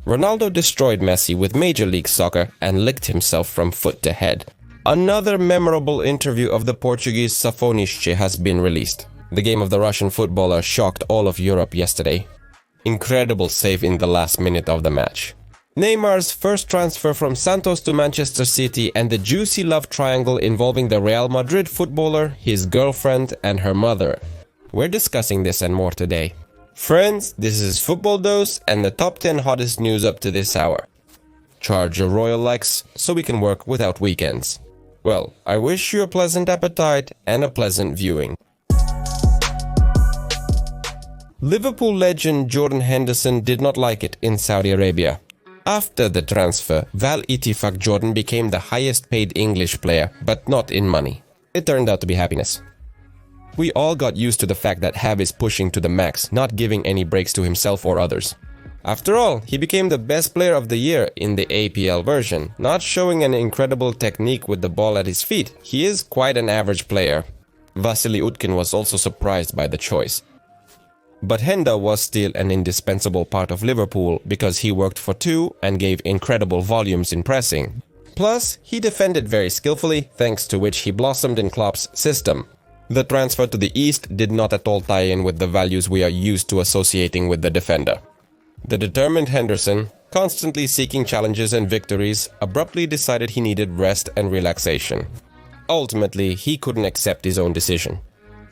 Ronaldo destroyed Messi with Major League Soccer and licked himself from foot to head. Another memorable interview of the Portuguese SAFONOV has been released. The game of the Russian footballer shocked all of Europe yesterday. Incredible save in the last minute of the match. Neymar's first transfer from Santos to Manchester City and the juicy love triangle involving the Real Madrid footballer, his girlfriend and her mother. We're discussing this and more today. Friends, this is Football Dose and the top 10 hottest news up to this hour. Charge your royal likes so we can work without weekends. Well, I wish you a pleasant appetite and a pleasant viewing. Liverpool legend Jordan Henderson did not like it in Saudi Arabia. After the transfer, Val Itifak Jordan became the highest paid English player, but not in money. It turned out to be happiness. We all got used to the fact that Hav is pushing to the max, not giving any breaks to himself or others. After all, he became the best player of the year in the APL version, not showing an incredible technique with the ball at his feet. He is quite an average player. Vasily Utkin was also surprised by the choice. But Henda was still an indispensable part of Liverpool because he worked for two and gave incredible volumes in pressing. Plus, he defended very skillfully, thanks to which he blossomed in Klopp's system. The transfer to the East did not at all tie in with the values we are used to associating with the defender. The determined Henderson, constantly seeking challenges and victories, abruptly decided he needed rest and relaxation. Ultimately, he couldn't accept his own decision.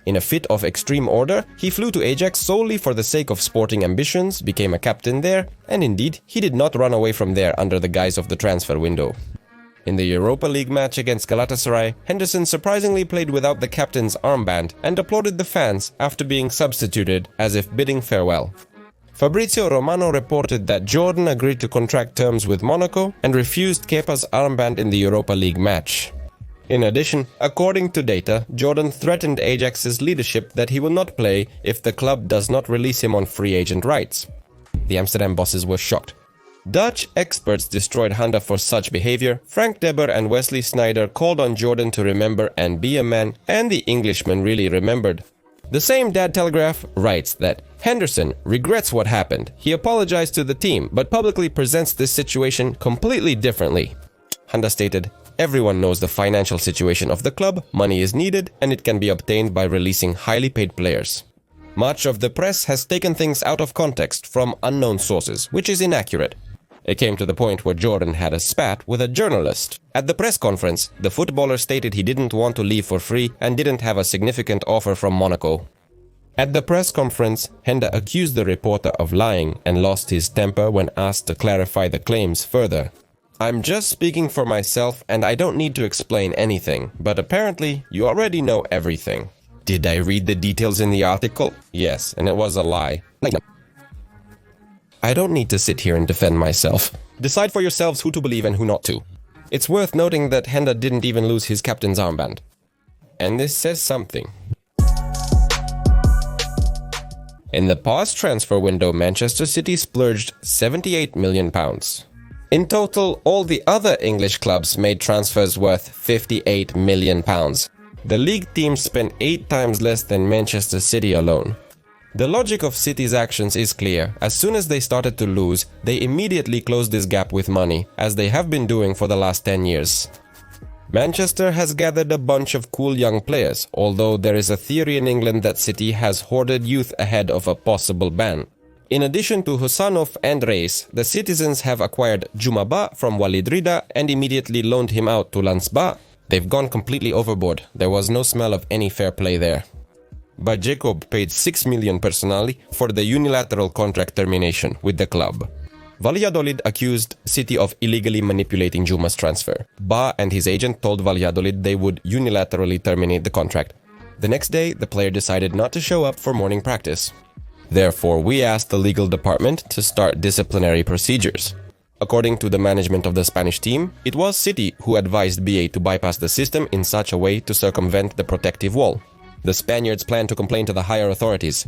In a fit of extreme order, he flew to Ajax solely for the sake of sporting ambitions, became a captain there, and indeed, he did not run away from there under the guise of the transfer window. In the Europa League match against Galatasaray, Henderson surprisingly played without the captain's armband and applauded the fans after being substituted as if bidding farewell. Fabrizio Romano reported that Jordan agreed to contract terms with Monaco and refused Kepa's armband in the Europa League match. In addition, according to data, Jordan threatened Ajax's leadership that he will not play if the club does not release him on free agent rights. The Amsterdam bosses were shocked. Dutch experts destroyed Honda for such behavior. Frank Deber and Wesley Sneijder called on Jordan to remember and be a man, and the Englishman really remembered. The same Dad Telegraph writes that Henderson regrets what happened. He apologized to the team, but publicly presents this situation completely differently. Honda stated, "Everyone knows the financial situation of the club, money is needed, and it can be obtained by releasing highly paid players." Much of the press has taken things out of context from unknown sources, which is inaccurate. It came to the point where Jordan had a spat with a journalist. At the press conference, the footballer stated he didn't want to leave for free and didn't have a significant offer from Monaco. At the press conference, Henda accused the reporter of lying and lost his temper when asked to clarify the claims further. "I'm just speaking for myself and I don't need to explain anything, but apparently you already know everything." Did I read the details in the article? Yes, and it was a lie. I don't need to sit here and defend myself. Decide for yourselves who to believe and who not to. It's worth noting that Henda didn't even lose his captain's armband. And this says something. In the past transfer window, Manchester City splurged £78 million. In total, all the other English clubs made transfers worth £58 million. The league teams spent 8 times less than Manchester City alone. The logic of City's actions is clear. As soon as they started to lose, they immediately closed this gap with money, as they have been doing for the last 10 years. Manchester has gathered a bunch of cool young players, although there is a theory in England that City has hoarded youth ahead of a possible ban. In addition to Husanov and Reis, the citizens have acquired Jumaba from Walid Rida and immediately loaned him out to Lansba. They've gone completely overboard. There was no smell of any fair play there. But Jacob paid $6 million personally for the unilateral contract termination with the club. Valladolid accused City of illegally manipulating Juma's transfer. Ba and his agent told Valladolid they would unilaterally terminate the contract. The next day, the player decided not to show up for morning practice. Therefore, we asked the legal department to start disciplinary procedures. According to the management of the Spanish team, it was City who advised BA to bypass the system in such a way to circumvent the protective wall. The Spaniards plan to complain to the higher authorities.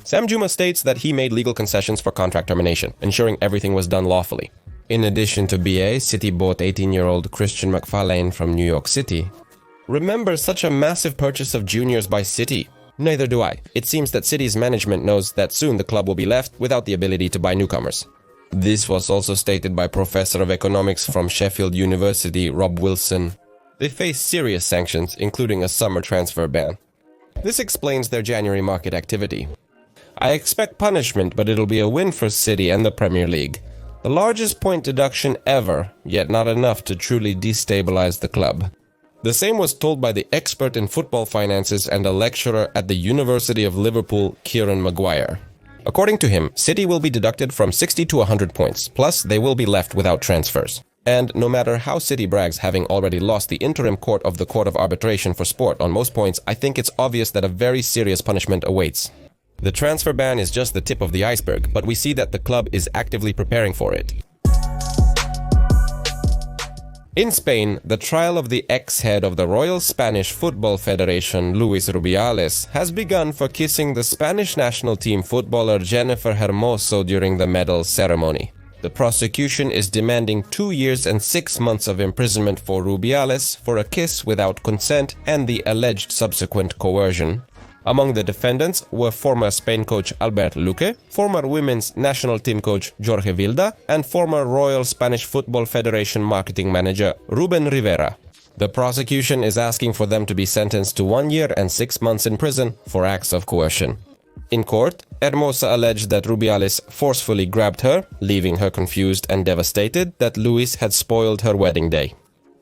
Sam Juma states that he made legal concessions for contract termination, ensuring everything was done lawfully. In addition to BA, City bought 18-year-old Christian McFarlane from New York City. Remember such a massive purchase of juniors by City? Neither do I. It seems that City's management knows that soon the club will be left without the ability to buy newcomers. This was also stated by Professor of Economics from Sheffield University, Rob Wilson. They face serious sanctions, including a summer transfer ban. This explains their January market activity. I expect punishment, but it'll be a win for City and the Premier League. The largest point deduction ever, yet not enough to truly destabilize the club. The same was told by the expert in football finances and a lecturer at the University of Liverpool, Kieran Maguire. According to him, City will be deducted from 60 to 100 points, plus they will be left without transfers. And no matter how City brags having already lost the interim court of the Court of Arbitration for Sport on most points, I think it's obvious that a very serious punishment awaits. The transfer ban is just the tip of the iceberg, but we see that the club is actively preparing for it. In Spain, the trial of the ex-head of the Royal Spanish Football Federation, Luis Rubiales, has begun for kissing the Spanish national team footballer Jennifer Hermoso during the medal ceremony. The prosecution is demanding 2 years and 6 months of imprisonment for Rubiales for a kiss without consent and the alleged subsequent coercion. Among the defendants were former Spain coach Albert Luque, former women's national team coach Jorge Vilda, and former Royal Spanish Football Federation marketing manager Ruben Rivera. The prosecution is asking for them to be sentenced to 1 year and 6 months in prison for acts of coercion. In court, Hermosa alleged that Rubiales forcefully grabbed her, leaving her confused and devastated that Luis had spoiled her wedding day.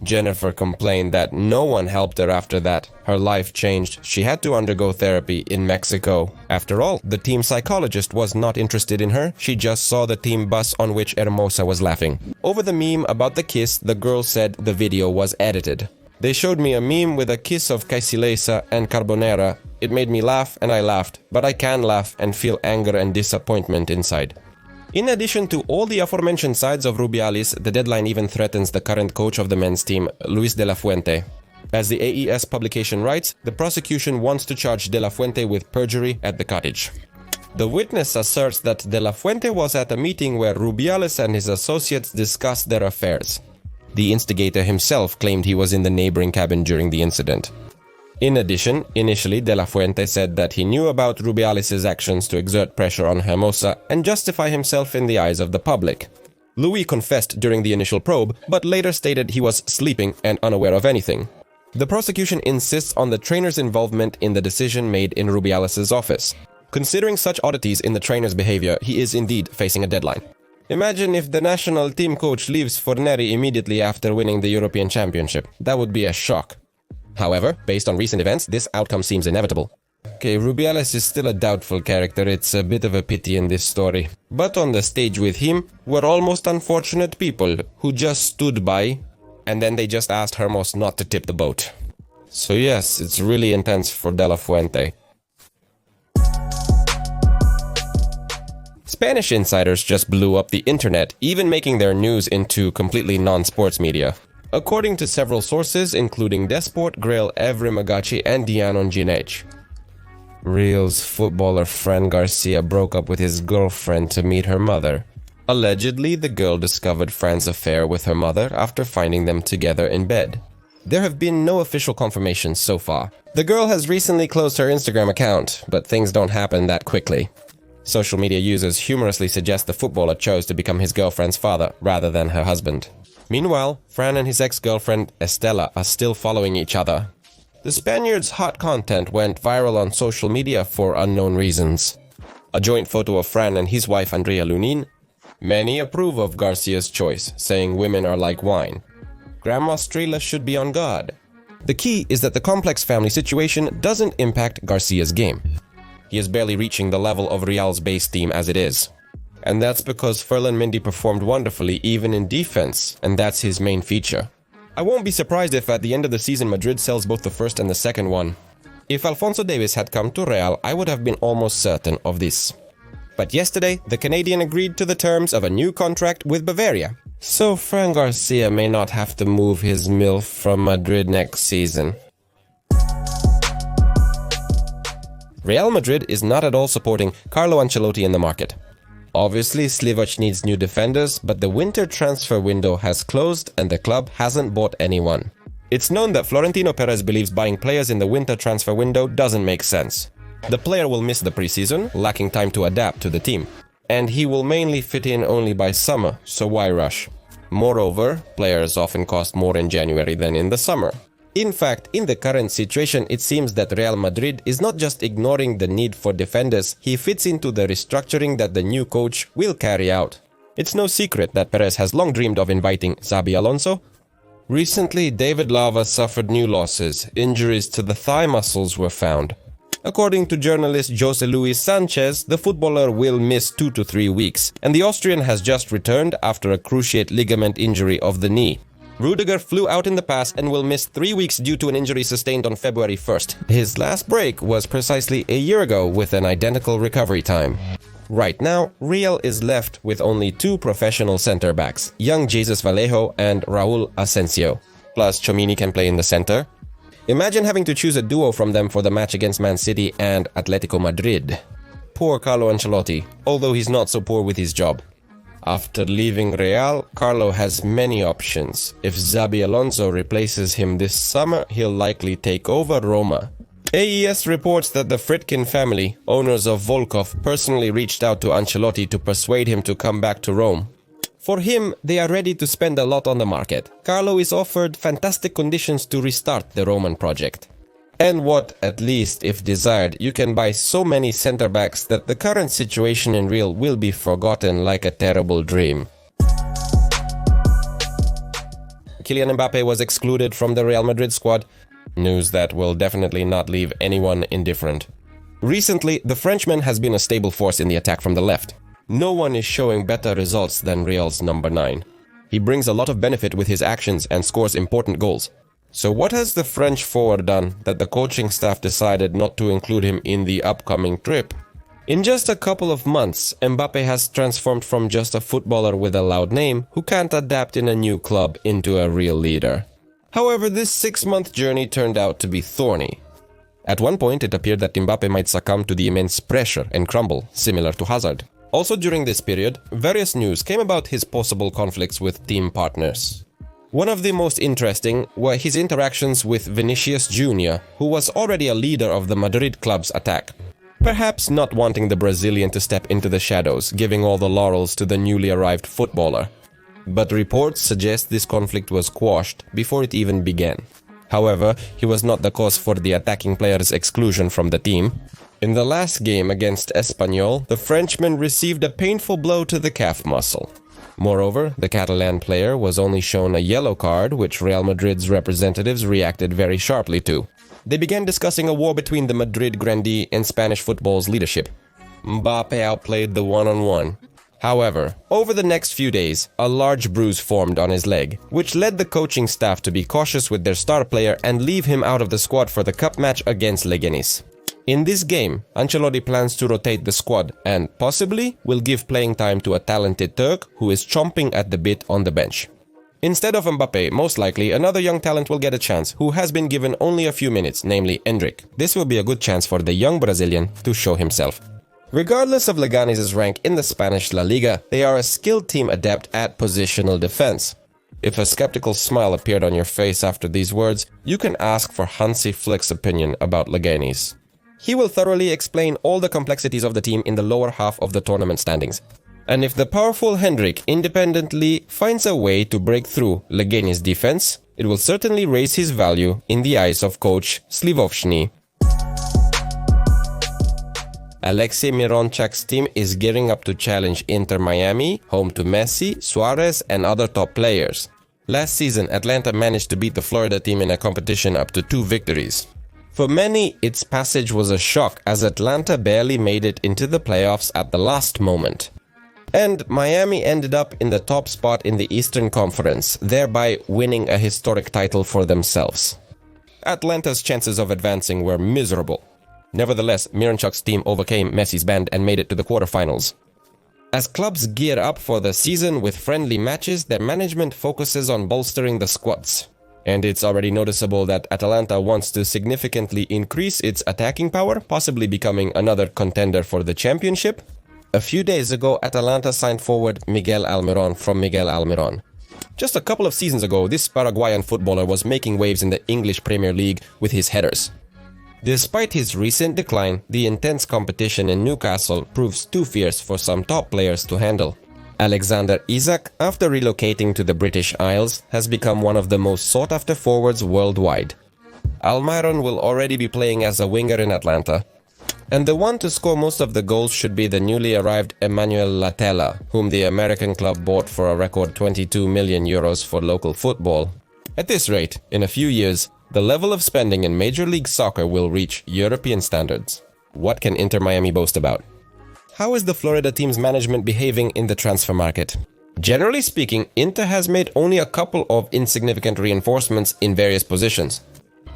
Jennifer complained that no one helped her after that. Her life changed. She had to undergo therapy in Mexico. After all, the team psychologist was not interested in her. She just saw the team bus on which Hermosa was laughing. Over the meme about the kiss, the girl said the video was edited. They showed me a meme with a kiss of Casilesa and Carbonera. It made me laugh and I laughed, but I can laugh and feel anger and disappointment inside. In addition to all the aforementioned sides of Rubiales, the deadline even threatens the current coach of the men's team, Luis de la Fuente. As the AES publication writes, the prosecution wants to charge de la Fuente with perjury at the cottage. The witness asserts that de la Fuente was at a meeting where Rubiales and his associates discussed their affairs. The instigator himself claimed he was in the neighboring cabin during the incident. In addition, initially De La Fuente said that he knew about Rubiales' actions to exert pressure on Hermosa and justify himself in the eyes of the public. Louis confessed during the initial probe, but later stated he was sleeping and unaware of anything. The prosecution insists on the trainer's involvement in the decision made in Rubiales' office. Considering such oddities in the trainer's behavior, he is indeed facing a deadline. Imagine if the national team coach leaves for Neri immediately after winning the European Championship. That would be a shock. However, based on recent events, this outcome seems inevitable. Okay, Rubiales is still a doubtful character, it's a bit of a pity in this story. But on the stage with him were almost unfortunate people who just stood by and then they just asked Hermos not to tip the boat. So yes, it's really intense for De La Fuente. Spanish insiders just blew up the internet, even making their news into completely non-sports media. According to several sources, including Desport, Grail, Evry Magachi, and Dianon Ginech. Real's footballer Fran Garcia broke up with his girlfriend to meet her mother. Allegedly, the girl discovered Fran's affair with her mother after finding them together in bed. There have been no official confirmations so far. The girl has recently closed her Instagram account, but things don't happen that quickly. Social media users humorously suggest the footballer chose to become his girlfriend's father rather than her husband. Meanwhile, Fran and his ex-girlfriend Estela are still following each other. The Spaniard's hot content went viral on social media for unknown reasons. A joint photo of Fran and his wife Andrea Lunin. Many approve of Garcia's choice, saying women are like wine. Grandma Strela should be on guard. The key is that the complex family situation doesn't impact Garcia's game. He is barely reaching the level of Real's base team as it is. And that's because Ferland Mendy performed wonderfully even in defense, and that's his main feature. I won't be surprised if at the end of the season Madrid sells both the first and the second one. If Alphonso Davies had come to Real, I would have been almost certain of this. But yesterday, the Canadian agreed to the terms of a new contract with Bavaria. So Fran Garcia may not have to move his MILF from Madrid next season. Real Madrid is not at all supporting Carlo Ancelotti in the market. Obviously, Slivoc needs new defenders, but the winter transfer window has closed and the club hasn't bought anyone. It's known that Florentino Perez believes buying players in the winter transfer window doesn't make sense. The player will miss the preseason, lacking time to adapt to the team. and he will mainly fit in only by summer, so why rush? Moreover, players often cost more in January than in the summer. In fact, in the current situation, it seems that Real Madrid is not just ignoring the need for defenders, he fits into the restructuring that the new coach will carry out. It's no secret that Perez has long dreamed of inviting Xabi Alonso. Recently, David Lava suffered new losses. Injuries to the thigh muscles were found. According to journalist Jose Luis Sanchez, the footballer will miss 2 to 3 weeks, and the Austrian has just returned after a cruciate ligament injury of the knee. Rudiger flew out in the past and will miss 3 weeks due to an injury sustained on February 1st. His last break was precisely a year ago with an identical recovery time. Right now, Real is left with only 2 professional center-backs, young Jesus Vallejo and Raul Asensio. Plus, Tchouaméni can play in the center. Imagine having to choose a duo from them for the match against Man City and Atletico Madrid. Poor Carlo Ancelotti, although he's not so poor with his job. After leaving Real, Carlo has many options. If Xabi Alonso replaces him this summer, he'll likely take over Roma. AES reports that the Fritkin family, owners of Volkov, personally reached out to Ancelotti to persuade him to come back to Rome. For him, they are ready to spend a lot on the market. Carlo is offered fantastic conditions to restart the Roman project. And what, at least if desired, you can buy so many center-backs that the current situation in Real will be forgotten like a terrible dream. Kylian Mbappe was excluded from the Real Madrid squad. News that will definitely not leave anyone indifferent. Recently, the Frenchman has been a stable force in the attack from the left. No one is showing better results than Real's number 9. He brings a lot of benefit with his actions and scores important goals. So what has the French forward done that the coaching staff decided not to include him in the upcoming trip? In just a couple of months, Mbappe has transformed from just a footballer with a loud name who can't adapt in a new club into a real leader. However, this 6-month journey turned out to be thorny. At one point, it appeared that Mbappe might succumb to the immense pressure and crumble, similar to Hazard. Also during this period, various news came about his possible conflicts with team partners. One of the most interesting were his interactions with Vinicius Jr., who was already a leader of the Madrid club's attack. Perhaps not wanting the Brazilian to step into the shadows, giving all the laurels to the newly arrived footballer. But reports suggest this conflict was quashed before it even began. However, he was not the cause for the attacking player's exclusion from the team. In the last game against Espanyol, the Frenchman received a painful blow to the calf muscle. Moreover, the Catalan player was only shown a yellow card, which Real Madrid's representatives reacted very sharply to. They began discussing a war between the Madrid grandee and Spanish football's leadership. Mbappe outplayed the one-on-one. However, over the next few days, a large bruise formed on his leg, which led the coaching staff to be cautious with their star player and leave him out of the squad for the cup match against Leganes. In this game, Ancelotti plans to rotate the squad and, possibly, will give playing time to a talented Turk who is chomping at the bit on the bench. Instead of Mbappe, most likely another young talent will get a chance who has been given only a few minutes, namely Endrick. This will be a good chance for the young Brazilian to show himself. Regardless of Leganes' rank in the Spanish La Liga, they are a skilled team adept at positional defense. If a skeptical smile appeared on your face after these words, you can ask for Hansi Flick's opinion about Leganes. He will thoroughly explain all the complexities of the team in the lower half of the tournament standings. And if the powerful Hendrik independently finds a way to break through Leganes' defense, it will certainly raise his value in the eyes of coach Slivovshny. Alexei Mironchuk's team is gearing up to challenge Inter Miami, home to Messi, Suarez and other top players. Last season, Atlanta managed to beat the Florida team in a competition up to 2 victories. For many, its passage was a shock as Atlanta barely made it into the playoffs at the last moment. And Miami ended up in the top spot in the Eastern Conference, thereby winning a historic title for themselves. Atlanta's chances of advancing were miserable. Nevertheless, Mironchuk's team overcame Messi's band and made it to the quarterfinals. As clubs gear up for the season with friendly matches, their management focuses on bolstering the squads. And it's already noticeable that Atalanta wants to significantly increase its attacking power, possibly becoming another contender for the championship. A few days ago, Atalanta signed forward Miguel Almiron from Miguel Almiron. Just a couple of seasons ago, this Paraguayan footballer was making waves in the English Premier League with his headers. Despite his recent decline, the intense competition in Newcastle proves too fierce for some top players to handle. Alexander Isak, after relocating to the British Isles, has become one of the most sought-after forwards worldwide. Almiron will already be playing as a winger in Atlanta. And the one to score most of the goals should be the newly arrived Emmanuel Latella, whom the American club bought for a record 22 million euros for local football. At this rate, in a few years, the level of spending in Major League Soccer will reach European standards. What can Inter Miami boast about? How is the Florida team's management behaving in the transfer market? Generally speaking, Inter has made only a couple of insignificant reinforcements in various positions.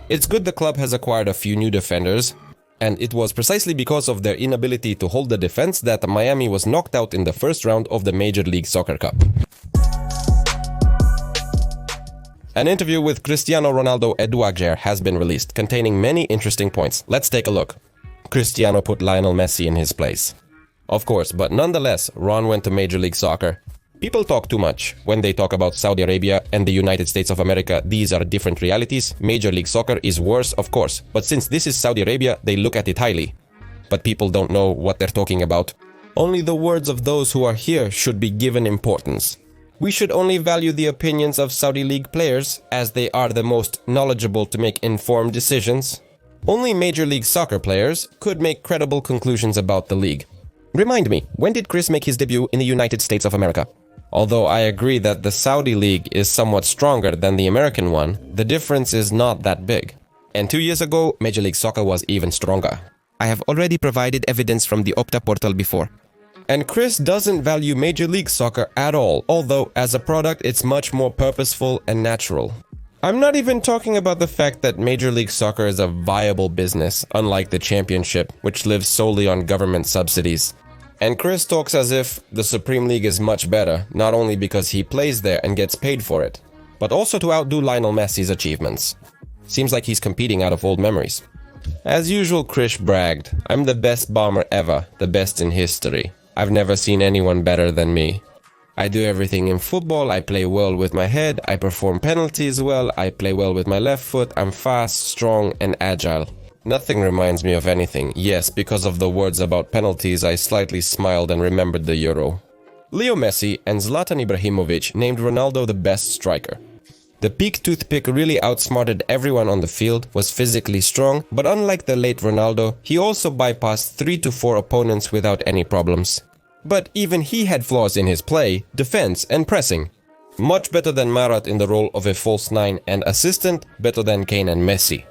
It's good the club has acquired a few new defenders, and it was precisely because of their inability to hold the defense that Miami was knocked out in the first round of the Major League Soccer Cup. An interview with Cristiano Ronaldo Eduagger has been released, containing many interesting points. Let's take a look. Cristiano put Lionel Messi in his place. Of course, but nonetheless, Ron went to Major League Soccer. People talk too much. When they talk about Saudi Arabia and the United States of America, these are different realities. Major League Soccer is worse, of course, but since this is Saudi Arabia, they look at it highly. But people don't know what they're talking about. Only the words of those who are here should be given importance. We should only value the opinions of Saudi League players, as they are the most knowledgeable to make informed decisions. Only Major League Soccer players could make credible conclusions about the league. Remind me, when did Chris make his debut in the United States of America? Although I agree that the Saudi league is somewhat stronger than the American one, the difference is not that big. And 2 years ago, Major League Soccer was even stronger. I have already provided evidence from the Opta portal before. And Chris doesn't value Major League Soccer at all, although as a product it's much more purposeful and natural. I'm not even talking about the fact that Major League Soccer is a viable business, unlike the Championship, which lives solely on government subsidies. And Chris talks as if the Supreme League is much better, not only because he plays there and gets paid for it, but also to outdo Lionel Messi's achievements. Seems like he's competing out of old memories. As usual, Chris bragged, "I'm the best bomber ever, the best in history. I've never seen anyone better than me. I do everything in football, I play well with my head, I perform penalties well, I play well with my left foot, I'm fast, strong and agile." Nothing reminds me of anything. Yes, because of the words about penalties, I slightly smiled and remembered the Euro. Leo Messi and Zlatan Ibrahimovic named Ronaldo the best striker. The peak toothpick really outsmarted everyone on the field, was physically strong, but unlike the late Ronaldo, he also bypassed 3 to 4 opponents without any problems. But even he had flaws in his play, defense and pressing. Much better than Marat in the role of a false nine, and assistant better than Kane and Messi.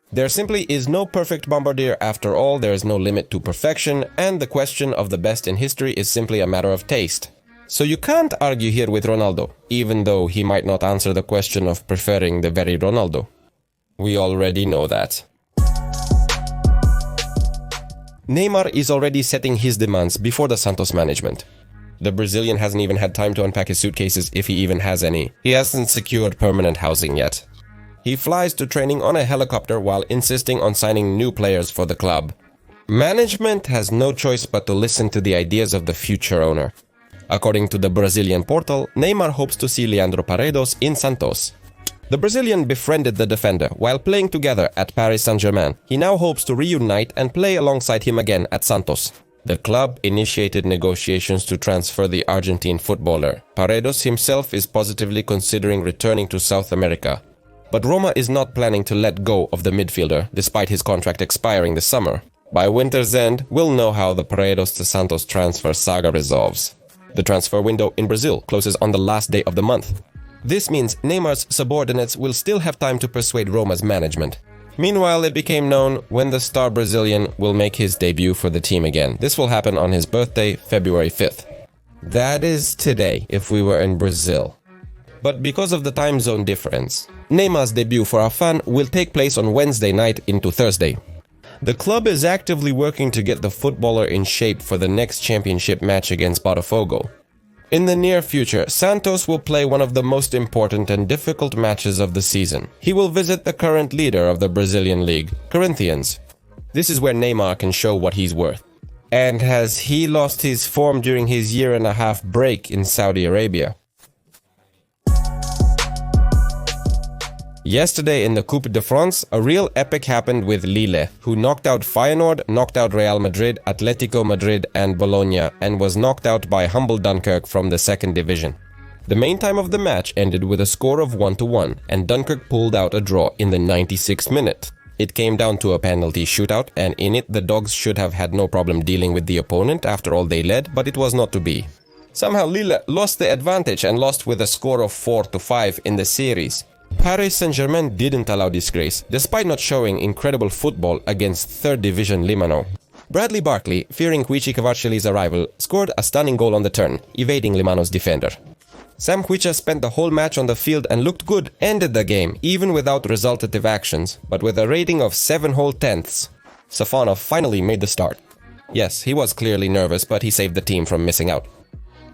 There simply is no perfect bombardier after all, there is no limit to perfection, and the question of the best in history is simply a matter of taste. So you can't argue here with Ronaldo, even though he might not answer the question of preferring the very Ronaldo. We already know that. Neymar is already setting his demands before the Santos management. The Brazilian hasn't even had time to unpack his suitcases, if he even has any. He hasn't secured permanent housing yet. He flies to training on a helicopter while insisting on signing new players for the club. Management has no choice but to listen to the ideas of the future owner. According to the Brazilian portal, Neymar hopes to see Leandro Paredes in Santos. The Brazilian befriended the defender while playing together at Paris Saint-Germain. He now hopes to reunite and play alongside him again at Santos. The club initiated negotiations to transfer the Argentine footballer. Paredes himself is positively considering returning to South America. But Roma is not planning to let go of the midfielder, despite his contract expiring this summer. By winter's end, we'll know how the Paredes to Santos transfer saga resolves. The transfer window in Brazil closes on the last day of the month. This means Neymar's subordinates will still have time to persuade Roma's management. Meanwhile, it became known when the star Brazilian will make his debut for the team again. This will happen on his birthday, February 5th. That is today, if we were in Brazil. But because of the time zone difference, Neymar's debut for our fan will take place on Wednesday night into Thursday. The club is actively working to get the footballer in shape for the next championship match against Botafogo. In the near future, Santos will play one of the most important and difficult matches of the season. He will visit the current leader of the Brazilian league, Corinthians. This is where Neymar can show what he's worth. And has he lost his form during his year-and-a-half break in Saudi Arabia? Yesterday in the Coupe de France, a real epic happened with Lille, who knocked out Feyenoord, knocked out Real Madrid, Atletico Madrid and Bologna, and was knocked out by humble Dunkirk from the second division. The main time of the match ended with a score of 1-1, and Dunkirk pulled out a draw in the 96th minute. It came down to a penalty shootout, and in it the Dogs should have had no problem dealing with the opponent after all they led, but it was not to be. Somehow Lille lost the advantage and lost with a score of 4-5 in the series. Paris Saint-Germain didn't allow disgrace, despite not showing incredible football against 3rd Division Limano. Bradley Barkley, fearing Quichi Kvaratskhelia arrival, scored a stunning goal on the turn, evading Limano's defender. Sam Quicha spent the whole match on the field and looked good, ended the game, even without resultative actions, but with a rating of 7 whole tenths. SAFONOV finally made the start. Yes, he was clearly nervous, but he saved the team from missing out.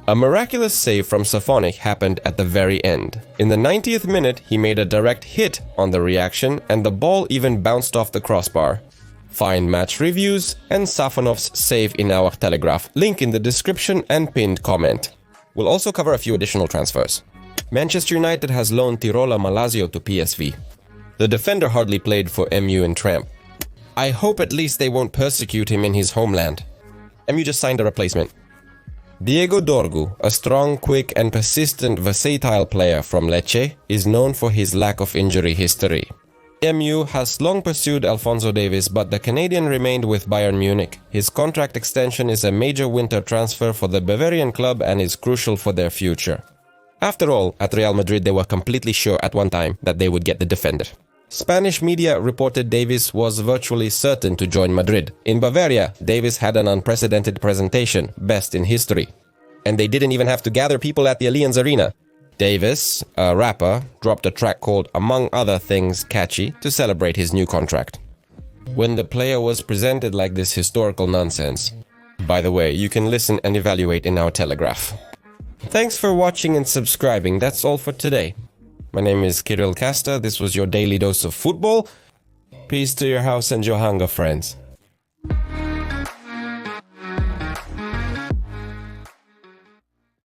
A miraculous save from SAFONOV happened at the very end. In the 90th minute, he made a direct hit on the reaction, and the ball even bounced off the crossbar. Find match reviews and SAFONOV's save in our Telegraph, link in the description and pinned comment. We'll also cover a few additional transfers. Manchester United has loaned Tirola Malasio to PSV. The defender hardly played for MU and Tramp. I hope at least they won't persecute him in his homeland. MU just signed a replacement. Diego Dorgu, a strong, quick and persistent versatile player from Lecce, is known for his lack of injury history. MU has long pursued Alphonso Davies, but the Canadian remained with Bayern Munich. His contract extension is a major winter transfer for the Bavarian club and is crucial for their future. After all, at Real Madrid they were completely sure at one time that they would get the defender. Spanish media reported Davies was virtually certain to join Madrid. In Bavaria, Davies had an unprecedented presentation, best in history. And they didn't even have to gather people at the Allianz Arena. Davies, a rapper, dropped a track called Among Other Things Catchy to celebrate his new contract. When the player was presented like this historical nonsense. By the way, you can listen and evaluate in our Telegraph. Thanks for watching and subscribing, that's all for today. My name is Kirill Kasta, this was your daily dose of football. Peace to your house and your hunger, friends.